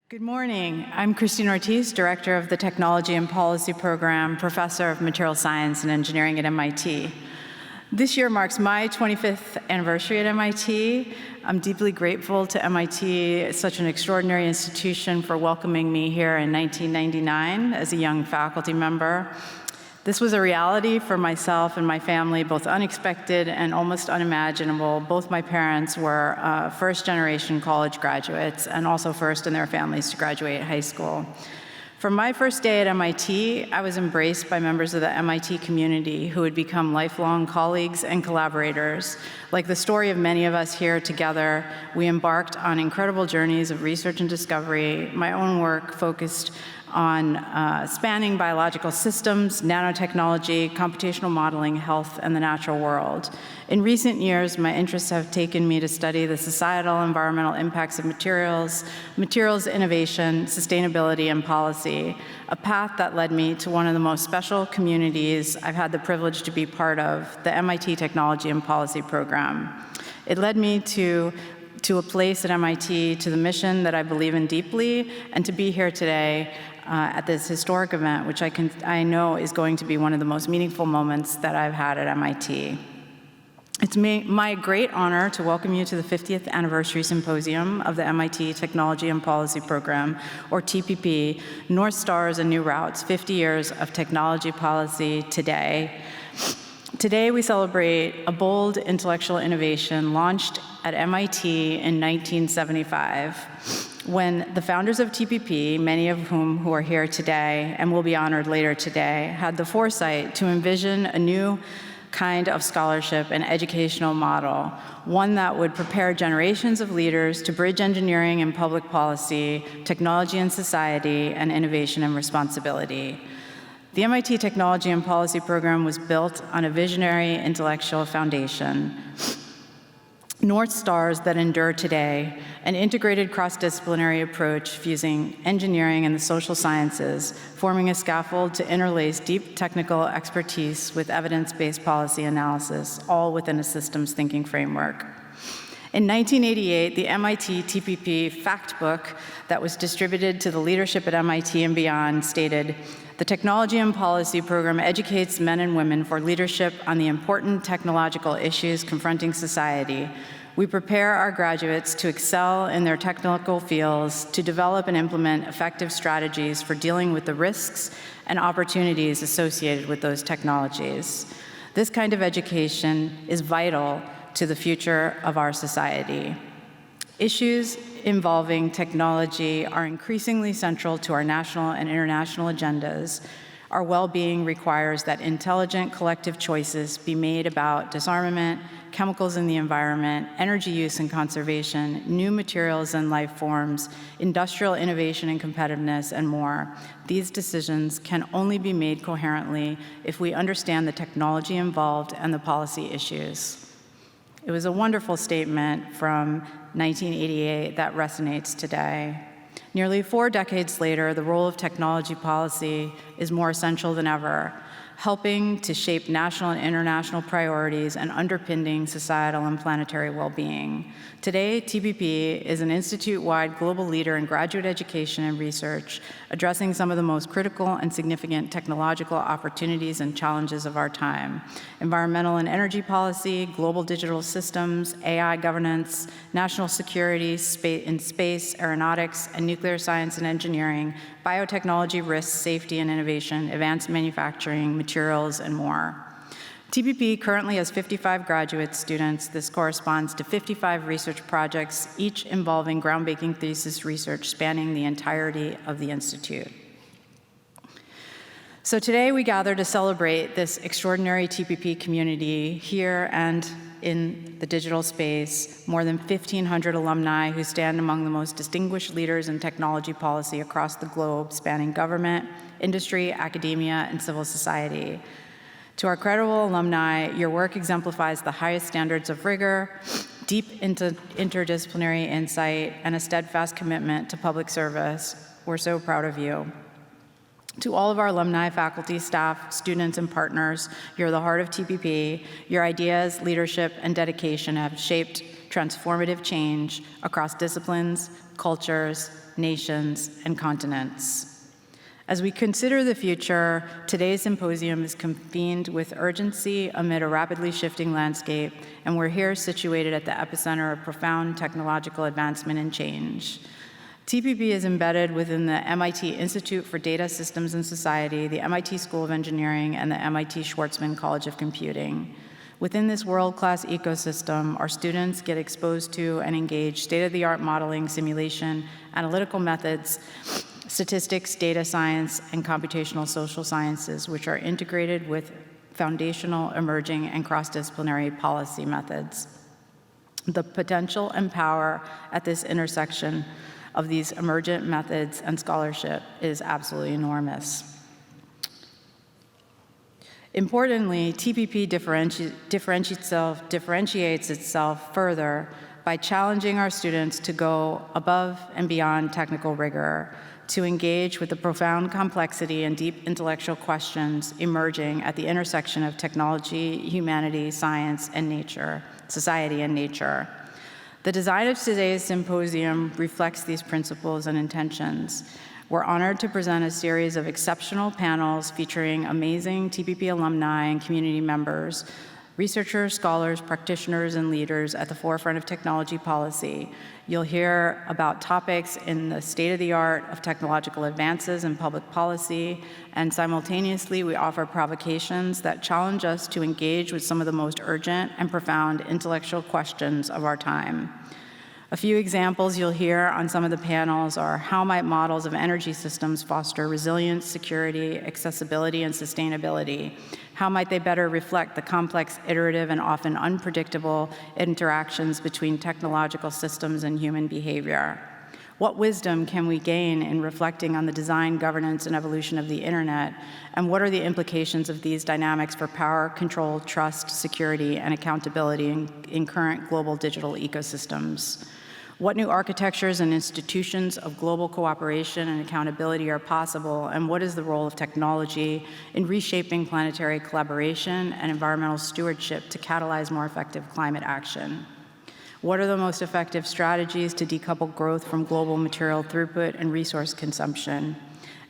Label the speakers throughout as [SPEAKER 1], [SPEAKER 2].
[SPEAKER 1] Good morning. I'm Christine Ortiz, Director of the Technology and Policy Program, Professor of Material Science and Engineering at MIT. This year marks my 25th anniversary at MIT. I'm deeply grateful to MIT, such an extraordinary institution, for welcoming me here in 1999 as a young faculty member. This was a reality for myself and my family, both unexpected and almost unimaginable. Both my parents were first-generation college graduates and also first in their families to graduate high school. From my first day at MIT, I was embraced by members of the MIT community who would become lifelong colleagues and collaborators. Like the story of many of us here together, we embarked on incredible journeys of research and discovery. My own work focused on spanning biological systems, nanotechnology, computational modeling, health, and the natural world. In recent years, my interests have taken me to study the societal environmental impacts of materials, innovation, sustainability, and policy, a path that led me to one of the most special communities I've had the privilege to be part of, the MIT Technology and Policy Program. It led me to a place at MIT, to the mission that I believe in deeply, and to be here today at this historic event, which I know is going to be one of the most meaningful moments that I've had at MIT. It's my great honor to welcome you to the 50th Anniversary Symposium of the MIT Technology and Policy Program, or TPP, North Stars and New Routes, 50 Years of Technology Policy Today. Today, we celebrate a bold intellectual innovation launched at MIT in 1975, when the founders of TPP, many of whom are here today and will be honored later today, had the foresight to envision a new kind of scholarship and educational model, one that would prepare generations of leaders to bridge engineering and public policy, technology and society, and innovation and responsibility. The MIT Technology and Policy Program was built on a visionary intellectual foundation, North Stars that endure today, an integrated cross-disciplinary approach fusing engineering and the social sciences, forming a scaffold to interlace deep technical expertise with evidence-based policy analysis, all within a systems thinking framework. In 1988, the MIT TPP fact book that was distributed to the leadership at MIT and beyond stated, "The Technology and Policy Program educates men and women for leadership on the important technological issues confronting society. We prepare our graduates to excel in their technical fields, to develop and implement effective strategies for dealing with the risks and opportunities associated with those technologies." This kind of education is vital to the future of our society. Issues involving technology are increasingly central to our national and international agendas. Our well-being requires that intelligent collective choices be made about disarmament, chemicals in the environment, energy use and conservation, new materials and life forms, industrial innovation and competitiveness, and more. These decisions can only be made coherently if we understand the technology involved and the policy issues. It was a wonderful statement from 1988 that resonates today. Nearly 4 decades later, the role of technology policy is more essential than ever, helping to shape national and international priorities and underpinning societal and planetary well-being. Today, TPP is an institute-wide global leader in graduate education and research, addressing some of the most critical and significant technological opportunities and challenges of our time: environmental and energy policy, global digital systems, AI governance, national security in space, aeronautics, and nuclear science and engineering, biotechnology risks, safety and innovation, advanced manufacturing, materials, and more. TPP currently has 55 graduate students. This corresponds to 55 research projects, each involving groundbreaking thesis research spanning the entirety of the institute. So today we gather to celebrate this extraordinary TPP community here and in the digital space, more than 1,500 alumni who stand among the most distinguished leaders in technology policy across the globe, spanning government, industry, academia, and civil society. To our credible alumni, your work exemplifies the highest standards of rigor, deep interdisciplinary insight, and a steadfast commitment to public service. We're so proud of you. To all of our alumni, faculty, staff, students, and partners, you're the heart of TPP. Your ideas, leadership, and dedication have shaped transformative change across disciplines, cultures, nations, and continents. As we consider the future, today's symposium is convened with urgency amid a rapidly shifting landscape, and we're here situated at the epicenter of profound technological advancement and change. TPP is embedded within the MIT Institute for Data Systems and Society, the MIT School of Engineering, and the MIT Schwarzman College of Computing. Within this world-class ecosystem, our students get exposed to and engage state-of-the-art modeling, simulation, analytical methods, statistics, data science, and computational social sciences, which are integrated with foundational, emerging, and cross-disciplinary policy methods. The potential and power at this intersection of these emergent methods and scholarship is absolutely enormous. Importantly, TPP differentiates itself further by challenging our students to go above and beyond technical rigor, to engage with the profound complexity and deep intellectual questions emerging at the intersection of technology, humanity, science, and nature, society, and nature. The design of today's symposium reflects these principles and intentions. We're honored to present a series of exceptional panels featuring amazing TPP alumni and community members, researchers, scholars, practitioners, and leaders at the forefront of technology policy. You'll hear about topics in the state-of-the-art of technological advances in public policy, and simultaneously we offer provocations that challenge us to engage with some of the most urgent and profound intellectual questions of our time. A few examples you'll hear on some of the panels are: how might models of energy systems foster resilience, security, accessibility, and sustainability? How might they better reflect the complex, iterative, and often unpredictable interactions between technological systems and human behavior? What wisdom can we gain in reflecting on the design, governance, and evolution of the internet? And what are the implications of these dynamics for power, control, trust, security, and accountability in current global digital ecosystems? What new architectures and institutions of global cooperation and accountability are possible, and what is the role of technology in reshaping planetary collaboration and environmental stewardship to catalyze more effective climate action? What are the most effective strategies to decouple growth from global material throughput and resource consumption?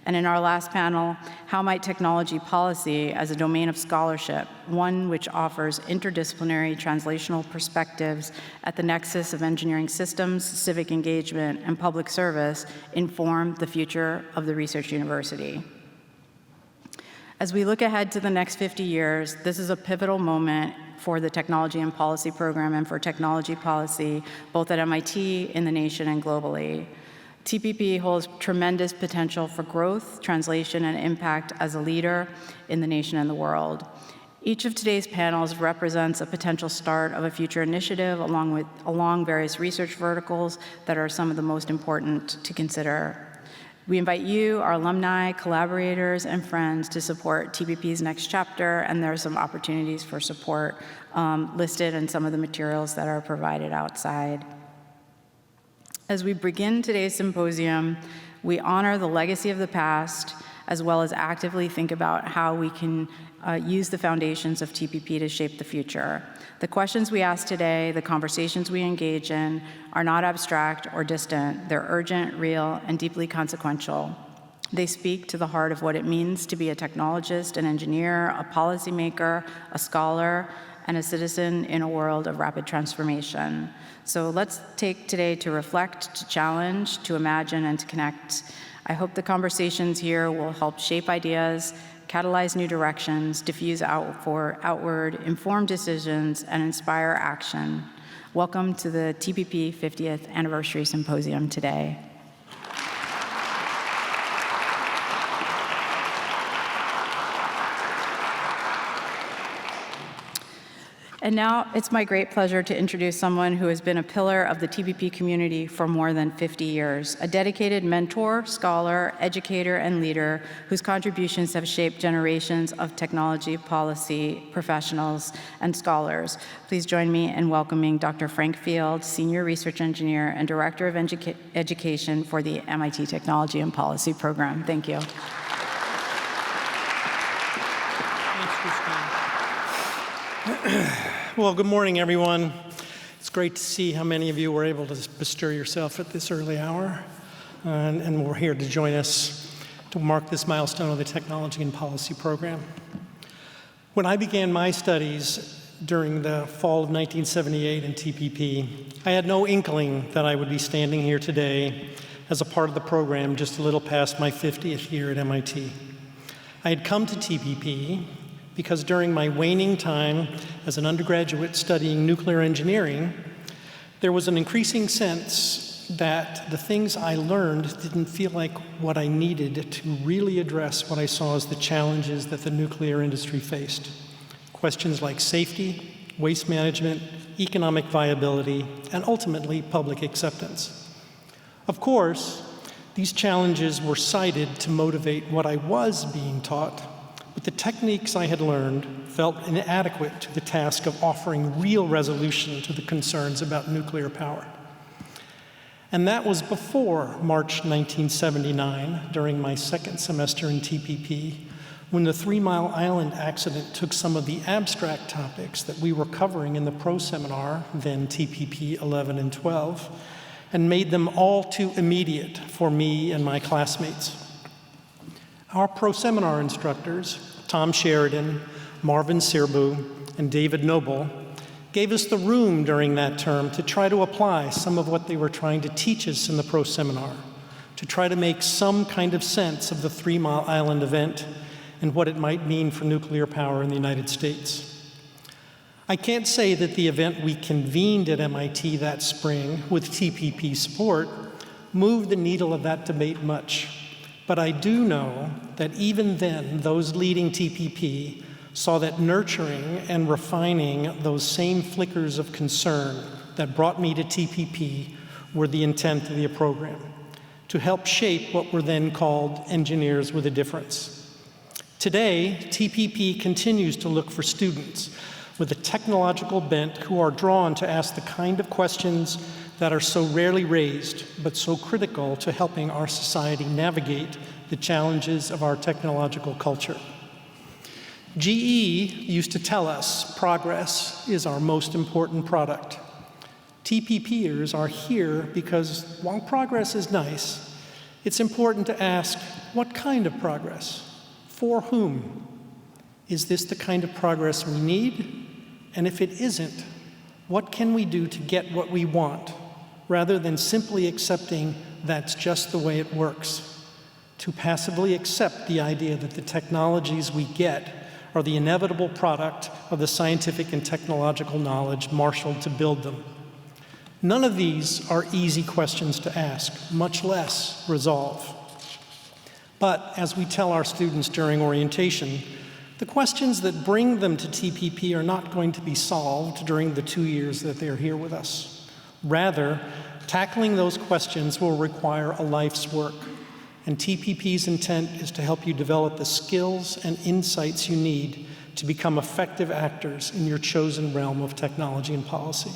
[SPEAKER 1] And in our last panel, how might technology policy as a domain of scholarship, one which offers interdisciplinary translational perspectives at the nexus of engineering systems, civic engagement, and public service, inform the future of the research university? As we look ahead to the next 50 years, this is a pivotal moment for the Technology and Policy program and for technology policy, both at MIT, in the nation, and globally. TPP holds tremendous potential for growth, translation, and impact as a leader in the nation and the world. Each of today's panels represents a potential start of a future initiative along various research verticals that are some of the most important to consider. We invite you, our alumni, collaborators, and friends to support TPP's next chapter, and there are some opportunities for support listed in some of the materials that are provided outside. As we begin today's symposium, we honor the legacy of the past, as well as actively think about how we can use the foundations of TPP to shape the future. The questions we ask today, the conversations we engage in, are not abstract or distant. They're urgent, real, and deeply consequential. They speak to the heart of what it means to be a technologist, an engineer, a policymaker, a scholar, and a citizen in a world of rapid transformation. So let's take today to reflect, to challenge, to imagine, and to connect. I hope the conversations here will help shape ideas, catalyze new directions, diffuse outward, inform decisions, and inspire action. Welcome to the TPP 50th Anniversary Symposium today. And now it's my great pleasure to introduce someone who has been a pillar of the TPP community for more than 50 years, a dedicated mentor, scholar, educator, and leader whose contributions have shaped generations of technology policy professionals and scholars. Please join me in welcoming Dr. Frank Field, Senior Research Engineer and Director of Education for the MIT Technology and Policy Program. Thank you.
[SPEAKER 2] Well, good morning, everyone. It's It's great to see how many of you were able to bestir yourself at this early hour and were here to join us to mark this milestone of the Technology and Policy program. When I began my studies during the fall of 1978 in TPP, I had no inkling that I would be standing here today as a part of the program just a little past my 50th year at MIT. I had come to TPP because during my waning time as an undergraduate studying nuclear engineering, there was an increasing sense that the things I learned didn't feel like what I needed to really address what I saw as the challenges that the nuclear industry faced. Questions like safety, waste management, economic viability, and ultimately public acceptance. Of course, these challenges were cited to motivate what I was being taught, but the techniques I had learned felt inadequate to the task of offering real resolution to the concerns about nuclear power. And that was before March 1979, during my second semester in TPP, when the 3 Mile Island accident took some of the abstract topics that we were covering in the pro seminar, then TPP 11 and 12, and made them all too immediate for me and my classmates. Our pro seminar instructors, Tom Sheridan, Marvin Sirbu, and David Noble, gave us the room during that term to try to apply some of what they were trying to teach us in the pro seminar, to try to make some kind of sense of the 3 Mile Island event and what it might mean for nuclear power in the United States. I can't say that the event we convened at MIT that spring with TPP support moved the needle of that debate much, but I do know that even then, those leading TPP saw that nurturing and refining those same flickers of concern that brought me to TPP were the intent of the program, to help shape what were then called engineers with a difference. Today, TPP continues to look for students with a technological bent who are drawn to ask the kind of questions that are so rarely raised, but so critical to helping our society navigate the challenges of our technological culture. GE used to tell us progress is our most important product. TPPers are here because while progress is nice, it's important to ask, what kind of progress? For whom? Is this the kind of progress we need? And if it isn't, what can we do to get what we want, rather than simply accepting that's just the way it works? To passively accept the idea that the technologies we get are the inevitable product of the scientific and technological knowledge marshaled to build them. None of these are easy questions to ask, much less resolve. But as we tell our students during orientation, the questions that bring them to TPP are not going to be solved during the 2 years that they're here with us. Rather, tackling those questions will require a life's work, and TPP's intent is to help you develop the skills and insights you need to become effective actors in your chosen realm of technology and policy.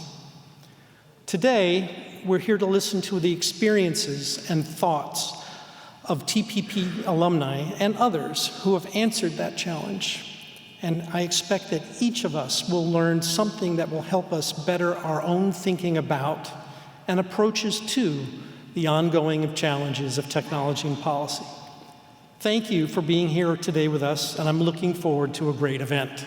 [SPEAKER 2] Today, we're here to listen to the experiences and thoughts of TPP alumni and others who have answered that challenge. And I expect that each of us will learn something that will help us better our own thinking about and approaches to the ongoing challenges of technology and policy. Thank you for being here today with us, and I'm looking forward to a great event.